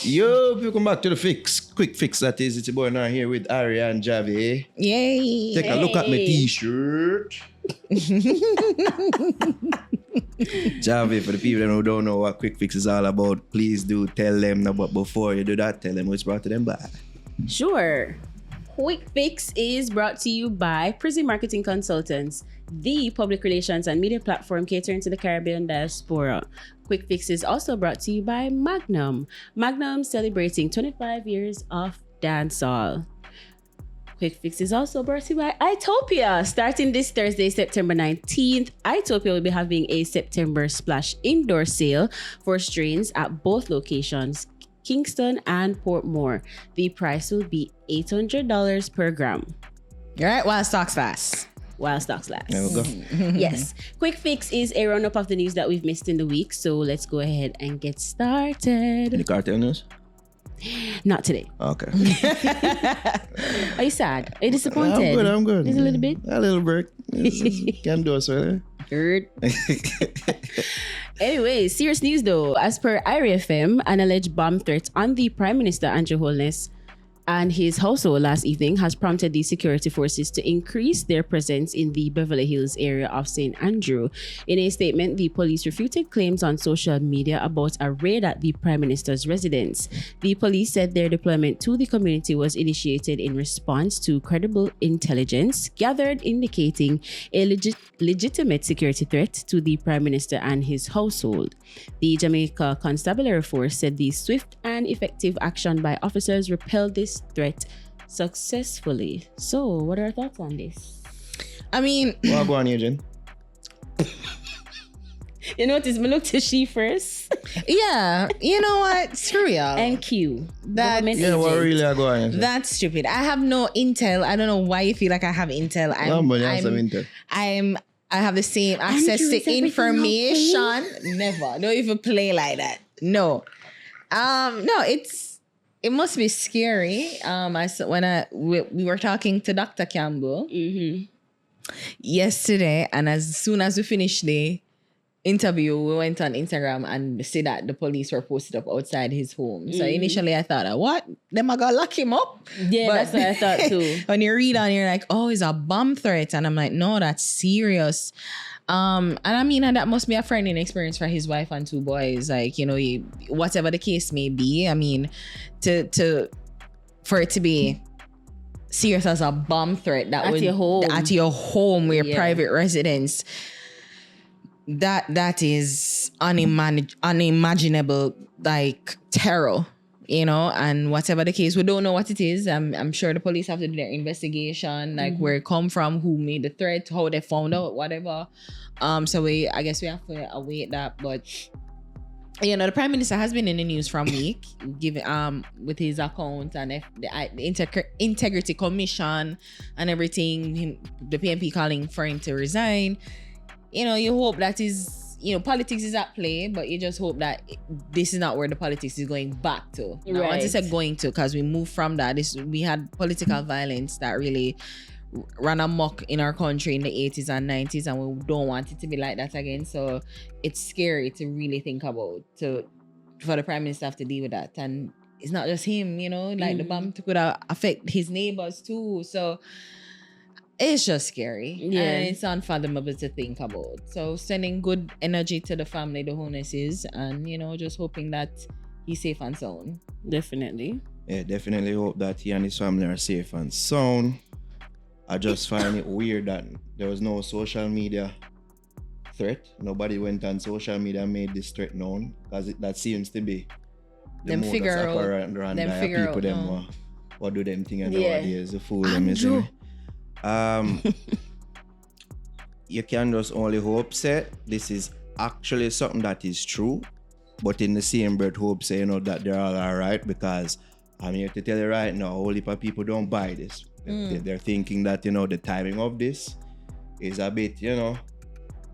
Yo, welcome back to the Fix. Quick Fix, that is. It's your boy now here with Ari and Javi. Yay. Take a look at my t-shirt. Javi, for the people who don't know what Quick Fix is all about, please do tell them. But before you do that, tell them what's brought to them by. Sure. Quik Fix is brought to you by Prison Marketing Consultants, the public relations and media platform catering to the Caribbean diaspora. Quik Fix is also brought to you by Magnum. Magnum celebrating 25 years of dancehall. Quik Fix is also brought to you by Itopia. Starting this Thursday, September 19th, Itopia will be having a September Splash indoor sale for strains at both locations, Kingston and Portmore. The price will be $800 per gram. All right, while stocks last. While stocks last. There we go. Yes. Quik Fix is a roundup of the news that we've missed in the week. So let's go ahead and get started. Any cartel news? Not today. Okay. Are you sad? Are you disappointed? I'm good. Just a little bit? A little break. Can do us, right? Good. Anyway, serious news though. As per IRFM, an alleged bomb threat on the Prime Minister Andrew Holness and his household last evening has prompted the security forces to increase their presence in the Beverly Hills area of St. Andrew. In a statement, the police refuted claims on social media about a raid at the Prime Minister's residence. The police said their deployment to the community was initiated in response to credible intelligence gathered indicating a legitimate security threat to the Prime Minister and his household. The Jamaica Constabulary Force said the swift and effective action by officers repelled this threat successfully. So, what are our thoughts on this? I mean, Well, go on, Eugene. You notice me look to she first yeah, you know what? Screw y'all. and Q. That- Government Yeah, what agent. really are going on? That's stupid. I have no intel. I don't know why you feel like I have intel. I have the same access Andrew, is to everything information. Never. Don't even play like that. No. No, it must be scary. We were talking to Dr. Campbell yesterday, and as soon as we finished the interview, we went on Instagram and see that the police were posted up outside his home. So initially I thought, what? Them are gonna lock him up? Yeah, that's what I thought too. When you read on, you're like, oh, it's a bomb threat. And I'm like, no, that's serious. And I mean, and that must be a frightening experience for his wife and two boys. Like, you know, whatever the case may be. I mean, for it to be serious as a bomb threat that At your home. your private residence, that is unimaginable, like terror. You know, and whatever the case, we don't know what it is. I'm sure the police have to do their investigation, like where it come from, who made the threat, how they found out, whatever. So I guess we have to await that. But you know, the Prime Minister has been in the news from week, given with his account and the Integrity Commission and everything. The PNP calling for him to resign. You know, you hope that is. You know, politics is at play, but you just hope that this is not where the politics is going back to. Now, I want to say going to, because we moved from that. We had political violence that really ran amok in our country in the 80s and 90s, and we don't want it to be like that again. So it's scary to really think about, for the Prime Minister to have to deal with that. And it's not just him, you know, like the bomb could affect his neighbors too. So it's just scary. Yeah. And it's unfathomable to think about. So sending good energy to the family, the Holness is, and, you know, just hoping that he's safe and sound. Definitely. Yeah, definitely hope that he and his family are safe and sound. I just find it weird that there was no social media threat. Nobody went on social media and made this threat known, because that seems to be the Them modus figure out- operandi them of figure people out, them no. what do them thing and Yeah. nowadays the fool them, isn't Andrew. it? You can just only hope say this is actually something that is true, but in the same breath hope say, you know, that they're all alright, because I'm here to tell you right now, a whole heap of people don't buy this. They're thinking that, you know, the timing of this is a bit, you know,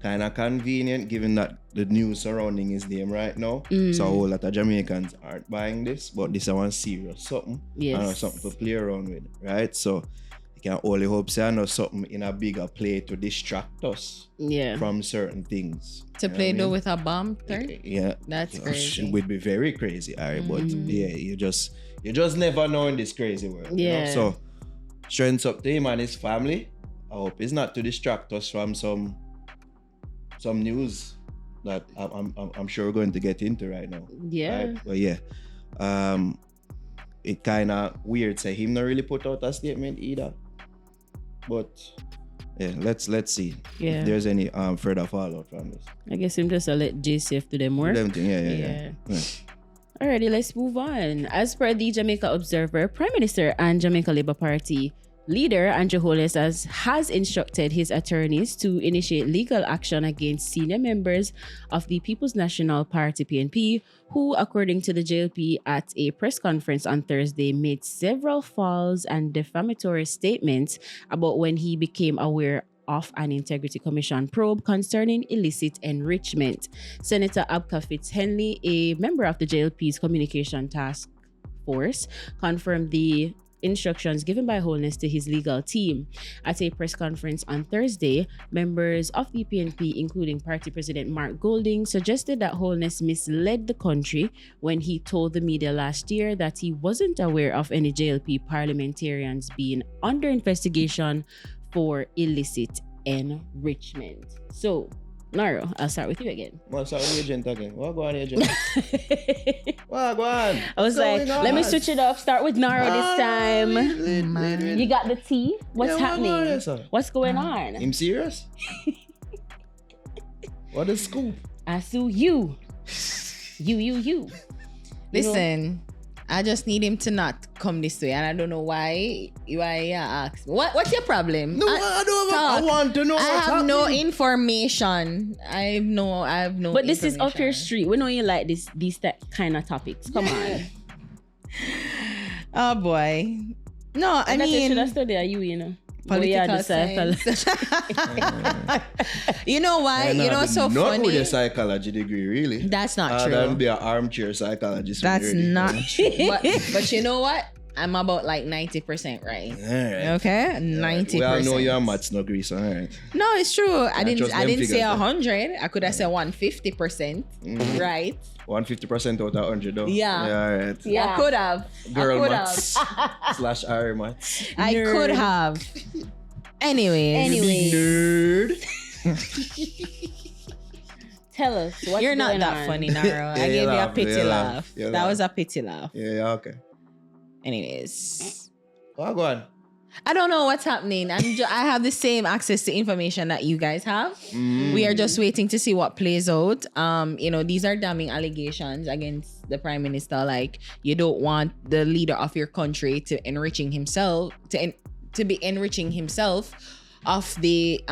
kind of convenient, given that the news surrounding his name right now. So a whole lot of Jamaicans aren't buying this, but this is one serious something. Yes. And something to play around with, right? So you can only hope say I know something in a bigger play to distract us from certain things. To play though with a bomb third? Yeah. That's crazy. It would be very crazy, but you just never know in this crazy world. You know? So strength up to him and his family. I hope it's not to distract us from some news that I'm sure we're going to get into right now. Yeah. Right? But yeah. It kind of weird say him not really put out a statement either. But yeah, let's see if there's any further fallout from this. I guess him just let JCF do them work. Yeah. Alrighty, let's move on. As per the Jamaica Observer, Prime Minister and Jamaica Labour Party leader Andrew Holness has instructed his attorneys to initiate legal action against senior members of the People's National Party PNP, who, according to the JLP at a press conference on Thursday, made several false and defamatory statements about when he became aware of an Integrity Commission probe concerning illicit enrichment. Senator Abka Fitz-Henley, a member of the JLP's Communication Task Force, confirmed the instructions given by Holness to his legal team. At a press conference on Thursday, members of the PNP, including Party President Mark Golding, suggested that Holness misled the country when he told the media last year that he wasn't aware of any JLP parliamentarians being under investigation for illicit enrichment. So, Naro, I'll start with you again. What's up with agent again? What go on, agent? What go on? I was like, let me switch it up. Start with Naro this time. You got the tea? What's happening? What's going on? I'm serious? What is scoop? I sue you. You. Listen, I just need him to not come this way, and I don't know why you ask. What's your problem? No, I don't. I want to know. I have no information. I have no. But this is up your street. We know you like these kind of topics. Come on. Oh boy. No, I mean, you should have studied at you know. Political science. You know why? You know what's so funny? Not with a psychology degree, really. That's not true. I'd be an armchair psychologist. That's not true. But you know what? I'm about like 90% right. All right. Okay, 90%. Well, I know you're maths no grease, all right. No, it's true. I didn't say 100. I could have said 150%. Right. 150% out of 100 though. Yeah. All right. Yeah. I could have. Girl maths / R maths. I could have. Anyways. Nerd. Tell us what's You're not going that on. funny, Naro. I gave you a pity laugh. That was a pity laugh. Yeah, okay. Anyways. Oh, go on. I don't know what's happening. I have the same access to information that you guys have. We are just waiting to see what plays out. These are damning allegations against the Prime Minister. Like, you don't want the leader of your country to be enriching himself of the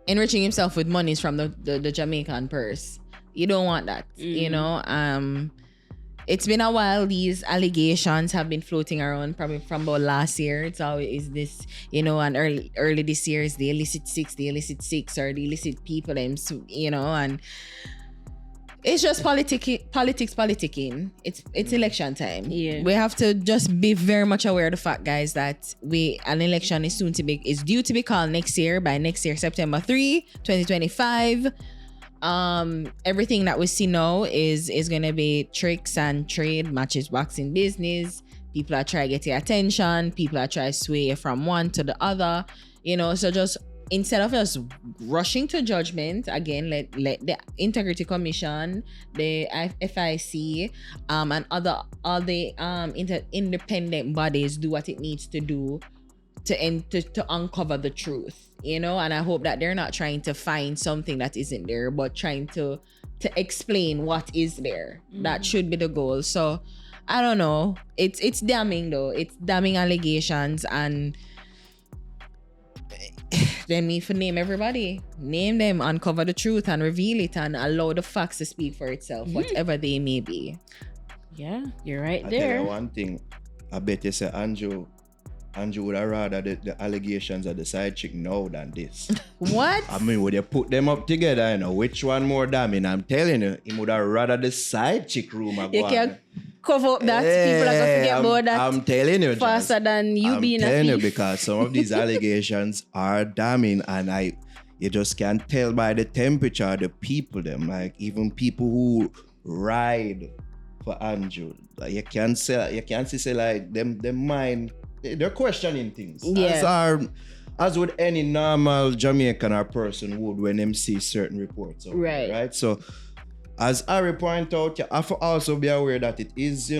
enriching himself with monies from the Jamaican purse. You don't want that. It's been a while. These allegations have been floating around probably from about last year. It's always this, and early this year is the illicit six, or the illicit people, and it's just politicking. It's election time. Yeah. We have to just be very much aware of the fact, guys, that an election is due to be called next year, by next year, September 3, 2025. Everything that we see now is gonna be tricks and trade, matches boxing business. People are trying to get your attention. People are trying to sway you from one to the other. So just instead of us rushing to judgment, again, let the Integrity Commission, the FIC, and all the independent bodies do what it needs to do to uncover the truth. And I hope that they're not trying to find something that isn't there, but trying to explain what is there. That should be the goal. So I don't know. It's damning though. It's damning allegations, and then me for name everybody. Name them, uncover the truth and reveal it, and allow the facts to speak for itself, whatever they may be. Yeah, you're right I there. tell you one thing. I bet you say Andrew would have rather the allegations of the side chick now than this. What? I mean, would you put them up together, which one more damning? I'm telling you, he would have rather the side chick rumor go on. cover up that. People are going to forget about that. I'm telling you, faster Jazz, than you I'm being a telling you, thief. because some of these allegations are damning, and you just can't tell by the temperature of the people them. Like even people who ride for Andrew, like you can't say like them mind, they're questioning things. Yeah. As would any normal Jamaican or person would when them see certain reports. Right. So as Ari point out, you have to also be aware that it is,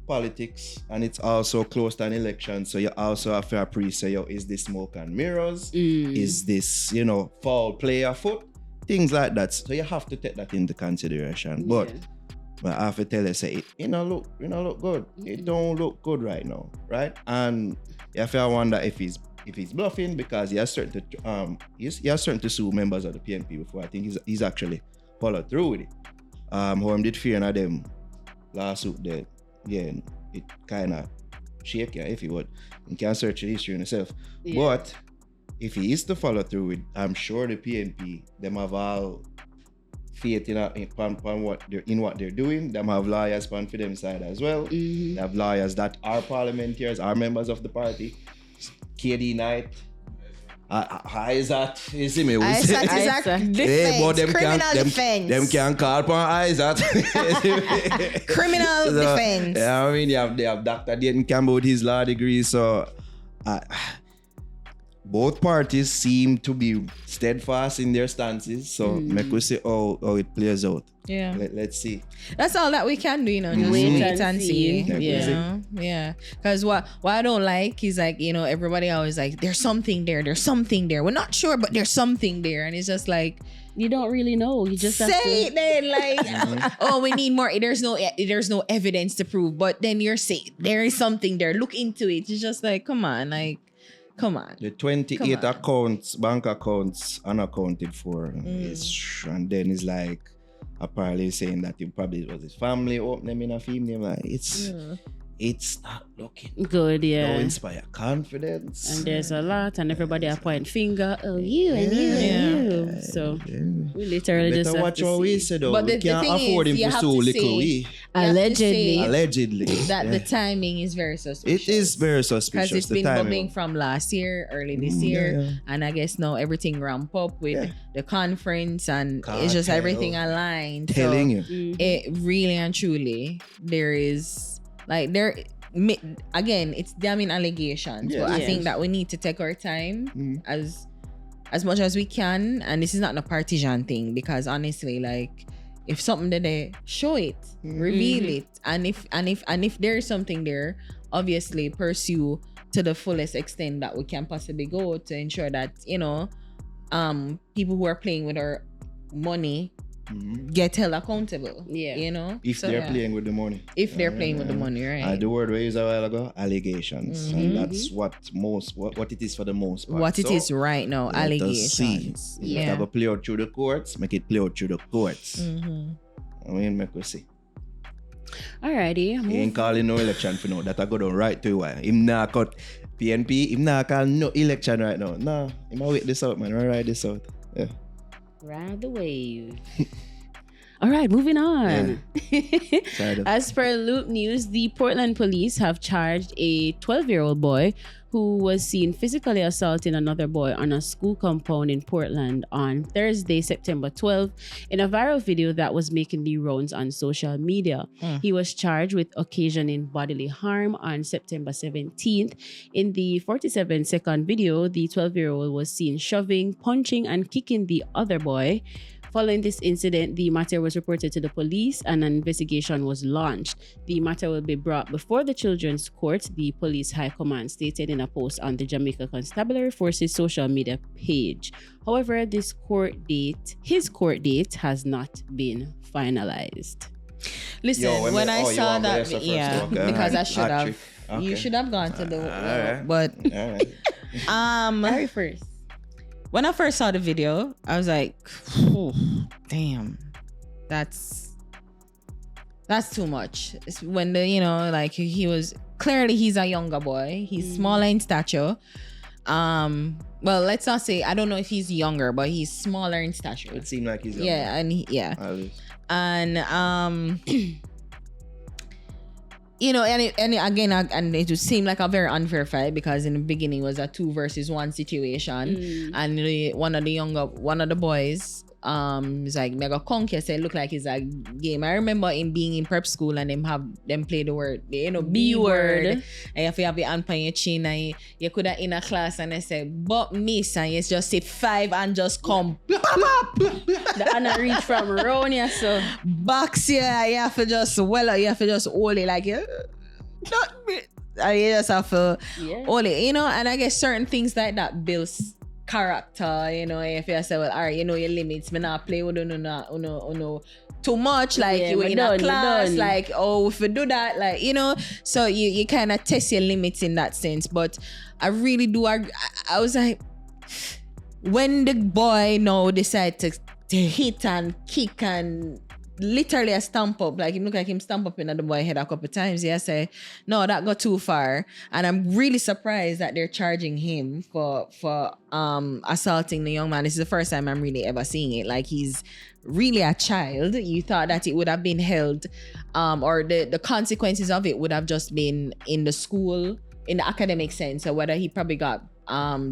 politics, and it's also close to an election. So you also have to appreciate, is this smoke and mirrors? Is this, foul play afoot? Things like that. So you have to take that into consideration. But I have to tell you, say it look good. It don't look good right now, right? And you have to wonder if he's bluffing, because he has certain to sue members of the PNP before. I think he's actually followed through with it. How did fear of them lawsuit there? Yeah, it kind of shake you if you would. You can search the history yourself. Yeah. But if he is to follow through with, I'm sure the PNP, them have all faith in what they're doing. Them have lawyers for them side as well. They have lawyers that are parliamentarians, are members of the party. KD Knight. Isaac, you see me? Isaac defense, criminal defense. Them can call upon Isaac. Criminal defense. Yeah, I mean, they have Dr. Dayton Campbell with his law degree, so both parties seem to be steadfast in their stances. So make us see how it plays out. Yeah. Let's see. That's all that we can do, just wait and see. Yeah. Because what I don't like is like, everybody always like, there's something there. We're not sure, but there's something there. And it's just like, you don't really know. You just have say it then, like, oh, we need more. There's no evidence to prove. But then you're saying there is something there. Look into it. It's just like, come on. The 28 bank accounts unaccounted for, and then it's like apparently saying that it probably was his family open them in a female. Like it's not looking good. Yeah, don't inspire confidence. And there's a lot, and everybody are pointing finger. Oh, you and you and you. So we literally better just have watch to what we see. say though. But we can't afford him to so little. We Allegedly, that the timing is very suspicious. It is very suspicious. Because it's been bubbling from last year, early this year, and I guess now everything ramp up with the conference, and it's just everything aligned. Telling you, it really and truly there is. Like again, it's damning allegations, but I think that we need to take our time as much as we can, and this is not a partisan thing, because honestly, like if something that they show it, reveal it, and if there is something there, obviously pursue to the fullest extent that we can possibly go to ensure that people who are playing with our money get held accountable. If they're playing with the money. If they're playing with the money, right? The word we used a while ago, allegations. And that's what it is for the most part. What it is right now, allegations. You have to play out through the courts, make it play out through the courts. I mean, make us see. Alrighty. He ain't calling no election for now. That I go down right to you. Him not cut PNP, him not call no election right now. Nah, him wait this out, man. Ride this out. Yeah. Ride the wave. All right, moving on. As per Loop News, the Portland police have charged a 12-year-old boy who was seen physically assaulting another boy on a school compound in Portland on Thursday, September 12th, in a viral video that was making the rounds on social media. He was charged with occasioning bodily harm on September 17th. In the 47-second video, the 12-year-old was seen shoving, punching, and kicking the other boy. Following this incident, the matter was reported to the police and an investigation was launched. The matter will be brought before the Children's Court, the police high command stated in a post on the Jamaica Constabulary Force's social media page. However, his court date has not been finalized. Listen, when I saw that, because I should have. Okay. You should have gone to the but Harry first. When I first saw the video, I was like, oh, damn, that's too much. It's when like he was clearly he's a younger boy. He's smaller in stature. Well, let's not say, I don't know if he's younger, but he's smaller in stature. It seemed like he's younger. Yeah, and you know, and again, and it would seem like a very unfair fight because in the beginning it was a 2 versus 1 situation, and one of the boys is like mega conky, say look like it's a game. I remember him being in prep school and them play the word, you know, B word, and if you have your hand on your chin and you could have in a class and they say but miss, and you just say 5 and just come The Anna reach from around here, so box, yeah, you have to just hold it like not me. And you just have to hold it, you know. And I guess certain things like that builds character, you know. If you say, well, all right, you know your limits, me not play with no too much, like you in a class, like if you do that, like, you know, so you kind of test your limits in that sense. But I really do I was like, when the boy now decided to hit and kick and literally a stamp up, like him look like him stamp up in the boy head a couple of times, I say no, that got too far. And I'm really surprised that they're charging him for assaulting the young man. This is the first time I'm really ever seeing it. Like, he's really a child. You thought that it would have been held or the consequences of it would have just been in the school, in the academic sense, or whether he probably got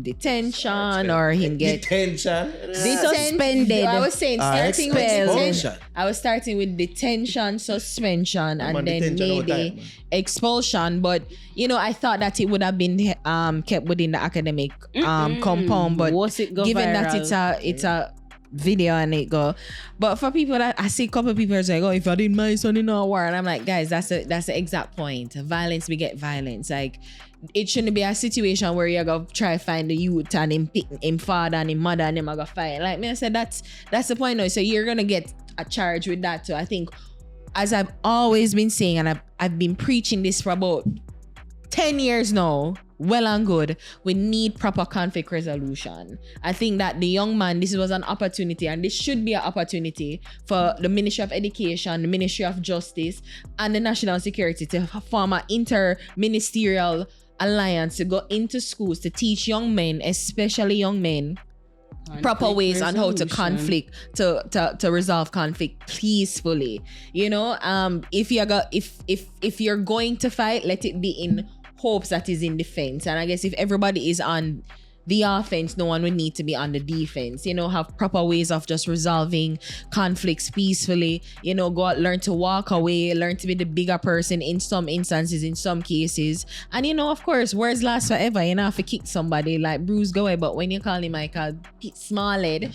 detention or him get suspended. I was saying starting with detention. I was starting with detention, suspension, and then maybe expulsion. But you know, I thought that it would have been kept within the academic compound. But given that it's a video and it go, but for people that I see a couple of people are like, oh, if I didn't my son in a war, and I'm like, guys, that's the exact point. Violence beget violence. Like, it shouldn't be a situation where you're gonna try to find the youth and him father and him mother and them are gonna fight. Like me, I said, that's the point now. So you're gonna get a charge with that too. I think, as I've always been saying, and I've been preaching this for about 10 years now, well and good, we need proper conflict resolution. I think that the young man, this was an opportunity, and this should be an opportunity for the Ministry of Education, the Ministry of Justice, and the National Security to form an inter-ministerial alliance to go into schools to teach young men, especially young men, proper ways on how to conflict, to resolve conflict peacefully. You know, if you're going to fight, let it be in hopes that is in defense. And I guess if everybody is on the offense, no one would need to be on the defense. You know, have proper ways of just resolving conflicts peacefully. You know, go out, learn to walk away, learn to be the bigger person in some instances, in some cases. And you know, of course, words last forever. You know, have to kick somebody like Bruce go away, but when you call him like a small head,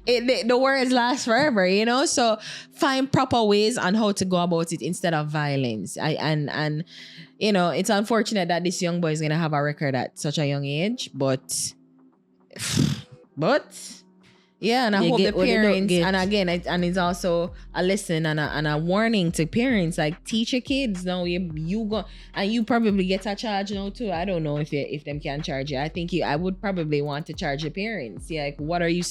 the words last forever, you know. So find proper ways on how to go about it instead of violence. And you know, it's unfortunate that this young boy is gonna have a record at such a young age, but yeah, and I hope the parents, and again, and it's also a lesson and a warning to parents, like, teach your kids. Now you go, and you probably get a charge now too. I don't know if them can charge you. I think I would probably want to charge the parents. Yeah, like, what are you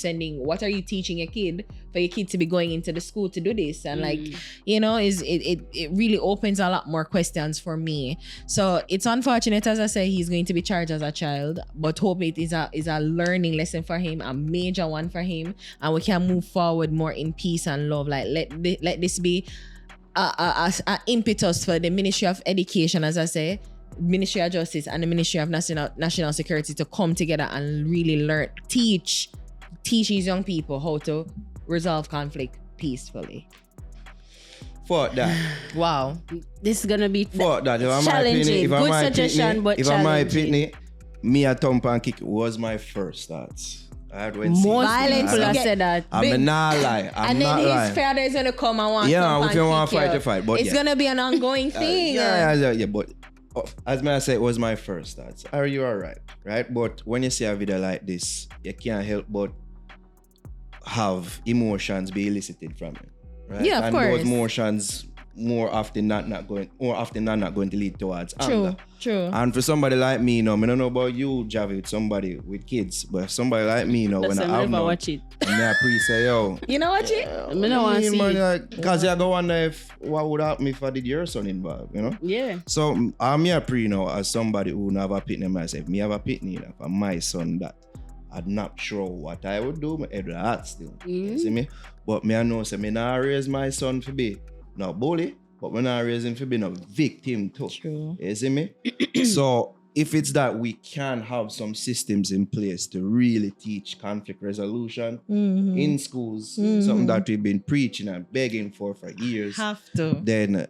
teaching your kid for your kid to be going into the school to do this? And like, you know, it really opens a lot more questions for me. So it's unfortunate, as I say, he's going to be charged as a child, but hope it is a learning lesson for him, a major one for him. And we can move forward more in peace and love. Like, let this be a impetus for the Ministry of Education, as I say, Ministry of Justice, and the Ministry of National Security to come together and really teach these young people how to resolve conflict peacefully. Fuck that. Wow. This is gonna be challenging. Good suggestion, but challenging. If I'm my opinion, me a thump and kick was my first thoughts. Most people have said that. I'm not lie. I'm and not then lying. his father is gonna come and want if you want to fight. But it's gonna be an ongoing thing. Yeah. But as I said, it was my first thoughts. Are you alright? Right? But when you see a video like this, you can't help but have emotions be elicited from it. Right? Yeah, of course. And those emotions more often than not going to lead towards anger. True. And for somebody like me, I don't know about you, Javi, with somebody with kids, but somebody like me, when I have no, watch it. And I say, yo, you know watch it? I don't want to see it. Because you go wonder what would happen if I did your son involved, you know? Yeah. So I'm here pre now as somebody who never pitney myself. Me have a pitney for my son that I'm not sure what I would do, my head heart still. You see me? But me I know say me not raise my son to be no bully, but we're not raising for being a victim too. True. You see me? So if it's that we can have some systems in place to really teach conflict resolution in schools, something that we've been preaching and begging for years, Have to. then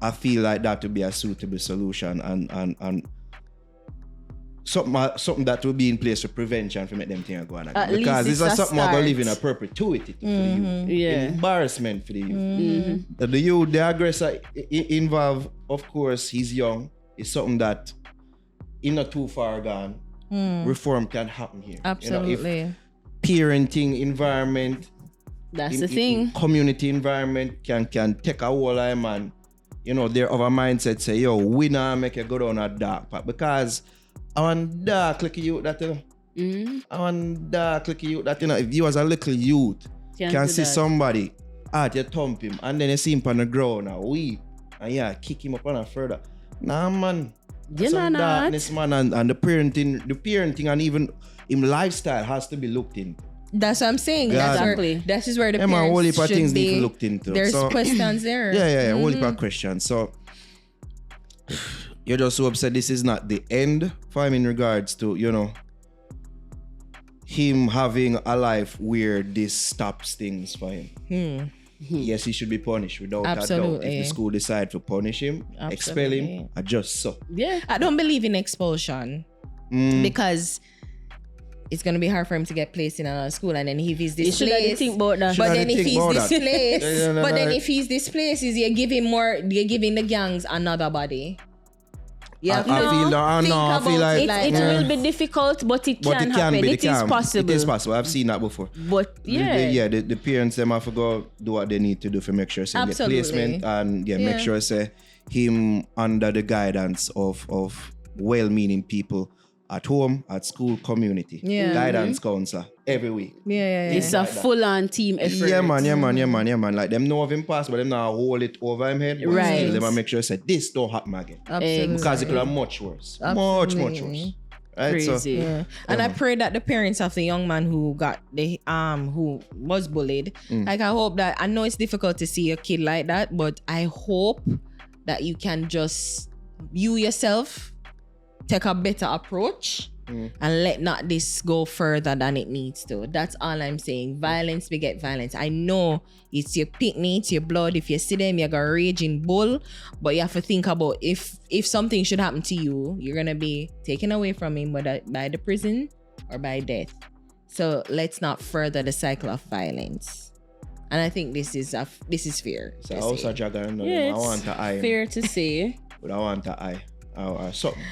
I feel like that would be a suitable solution and something that will be in place for prevention for make them things go on again. At least Because it's it's a something that will live in a start. perpetuity for the youth. Yeah. Embarrassment for the youth. The youth, the aggressor involved, of course, he's young. It's something that is not too far gone. Reform can happen here. Absolutely. If parenting environment, That's the thing. community environment can take a whole eye, man. Their other mindset say, yo, we not make you go down a dark path. Because I want dark like you that, I want dark like you that, if you as a little youth can see somebody at you thump him and then you see him on the ground and weep and kick him up on a further. Nah, man. Some darkness, man, and the parenting and even him lifestyle has to be looked into. That's what I'm saying. Exactly. That is where the Yeah, man, whole heap parents of should things be. need to be looked into. There's So- questions there. Yeah, whole heap of questions. So you're just so upset this is not the end for him in regards to, him having a life where this stops things for him. Yes, he should be punished without a doubt. Absolutely. If the school decide to punish him, expel him, Absolutely. adjust so. Yeah. I don't believe in expulsion because it's gonna be hard for him to get placed in another school, and then if he's You should have displaced, think about that. but Should then have if think he's about that. displaced, No, but then no. if he's displaced, you're giving the gangs another body. Yeah, I feel like It will be difficult, but it can happen. It is possible. It is possible. I've seen that before. But yeah. The parents them have to go do what they need to do to make sure say get Absolutely. placement and make Yeah. sure say him under the guidance of well-meaning people at home, at school, community. Yeah. Guidance counselor every week. Yeah. It's a full-on team effort. Yeah, man. Like them know of him past, but them now hold it over him head. But Right. still, them make sure say this don't happen again. Absolutely. Because it could have much worse. Much worse. Right? Crazy. So, Yeah. And I pray that the parents of the young man who who was bullied, like I hope that, I know it's difficult to see a kid like that, but I hope that you can just, you yourself, take a better approach and let not this go further than it needs to. That's all I'm saying. Violence beget violence. I know it's your picnic, it's your blood. If you see them, you're gonna raging bull, but you have to think about if something should happen to you, you're gonna be taken away from him, whether by the prison or by death. So let's not further the cycle of violence. And I think this is fair. So to also say. Dragon, Yeah, I want to eye. fair to say. But I want to eye. Something.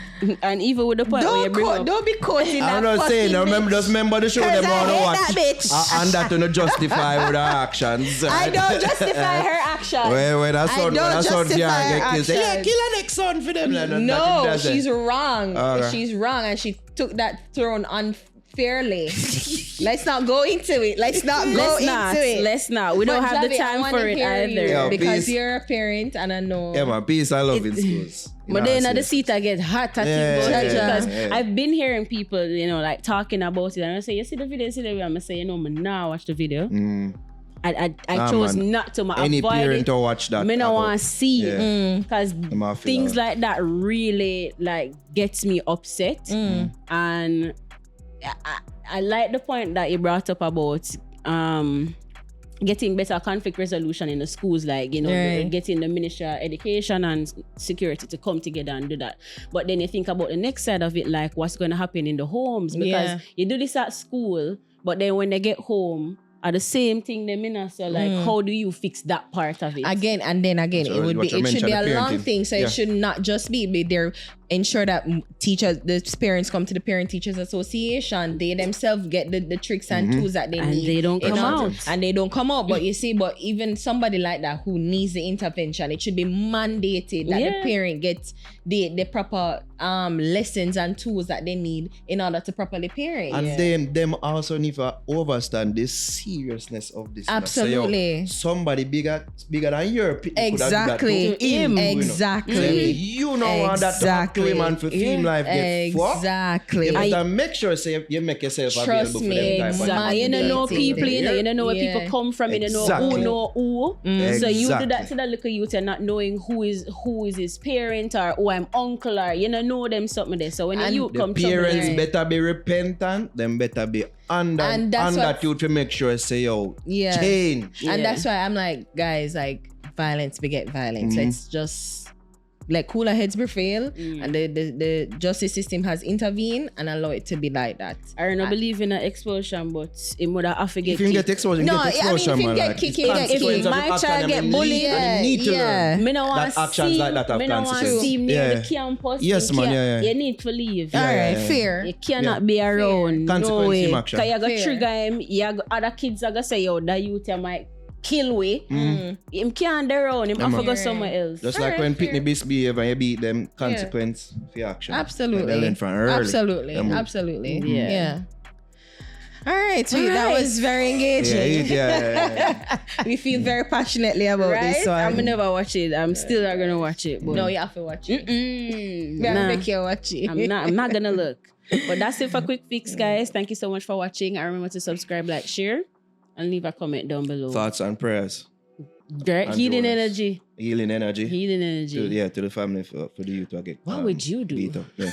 And even with the point where you bring up, Don't be caught in that I'm not saying, just remember the show them I want to hate watch. that bitch. And that to not justify with her actions. I don't justify her action. Well, that's I what don't justify her get killed. Say, actions. kill her next son for them. No, she's wrong. Alright. She's wrong, and she took that throne unfairly. Let's not go into it. Let's not go into it. Let's not. We don't But have the Javi, I time wanna for it hear either. you Yeah, because peace. you're a parent, and I know. Yeah, man, peace I love in schools. But then at the seat I get hot at Yeah, you about it yeah, because yeah. I've been hearing people, like talking about it, and I say, you see the video, I'm gonna say, me now watch the video. I chose man. not to. Any avoid parent it. to watch that. Me no want to see Yeah. it because might feel things that. like that really gets me upset. And I like the point that you brought up about getting better conflict resolution in the schools, Right. getting the Ministry of Education and Security to come together and do that. But then you think about the next side of it, like what's going to happen in the homes, because Yeah. you do this at school, but then when they get home, are the same thing them in. So how do you fix that part of it? Again and then again, So it what you should mentioned, be a the long parenting. thing. So Yeah. it should not just be there. Ensure that the parents come to the Parent Teachers Association. They themselves get the tricks and tools that they And need. they don't in come order- out. And they don't come out. But you see, but even somebody like that who needs the intervention, it should be mandated that the Yeah. parent gets the proper lessons and tools that they need in order to properly parent. And them also need to understand the seriousness of this. Absolutely. Somebody bigger than your people Exactly. To him. Exactly. You know want that to happen to him and for him life get fucked. Exactly. You better make sure say you make yourself Trust available for me, them type of Exactly. You don't know people, you don't know where Yeah. people come from, you don't know Exactly. who know who. So you do that Exactly. to that little youth and not knowing who is his parent or who I'm uncle or you know them something there. So when And you The come parents trouble, better be repentant, them better be under And that's what- you to make sure say yo change. Yeah. And that's why I'm like, guys, like violence beget violence. Let's just let cooler heads prevail, and the justice system has intervened and allow it to be like that. I don't believe in an expulsion, but it would have to get If you get kicked. exposed, No, get I mean, exposure, if you man. get Like, kicked, it's you get consequences kicked. of My action child and get them bullied, need- and they need to yeah. learn. Me no want That actions like that have me no want consequences. see near Yeah. the campus. Yes, You man, can't- yeah. You need to leave. All right, yeah. fair. You cannot be around. No Consequence way. him action. Because you go Fair. trigger him. Other kids are going to say, yo, that youth you might kill we. Him can't be around. Him have to go man. somewhere else. Just Alright, like when fair. Pitney misbehave and you beat them, consequence for your action. Absolutely. Like they learn from early. Absolutely. Them- Absolutely. Yeah. Yeah. All right, sweet. That Alright. was very Yeah, engaging. yeah. We feel very passionately about Right? this one. I'm never watch it. I'm still not going to watch it. But No, you have to watch it. Nah. Yeah, make you watch it. I'm not gonna look. But that's it for Quik Fix, guys. Thank you so much for watching. And remember to subscribe, like, share, and leave a comment down below. Thoughts and prayers. Great And healing Jonas. energy. Healing energy. Healing energy. To the family for the youth to get What would you do? beat up. Yeah.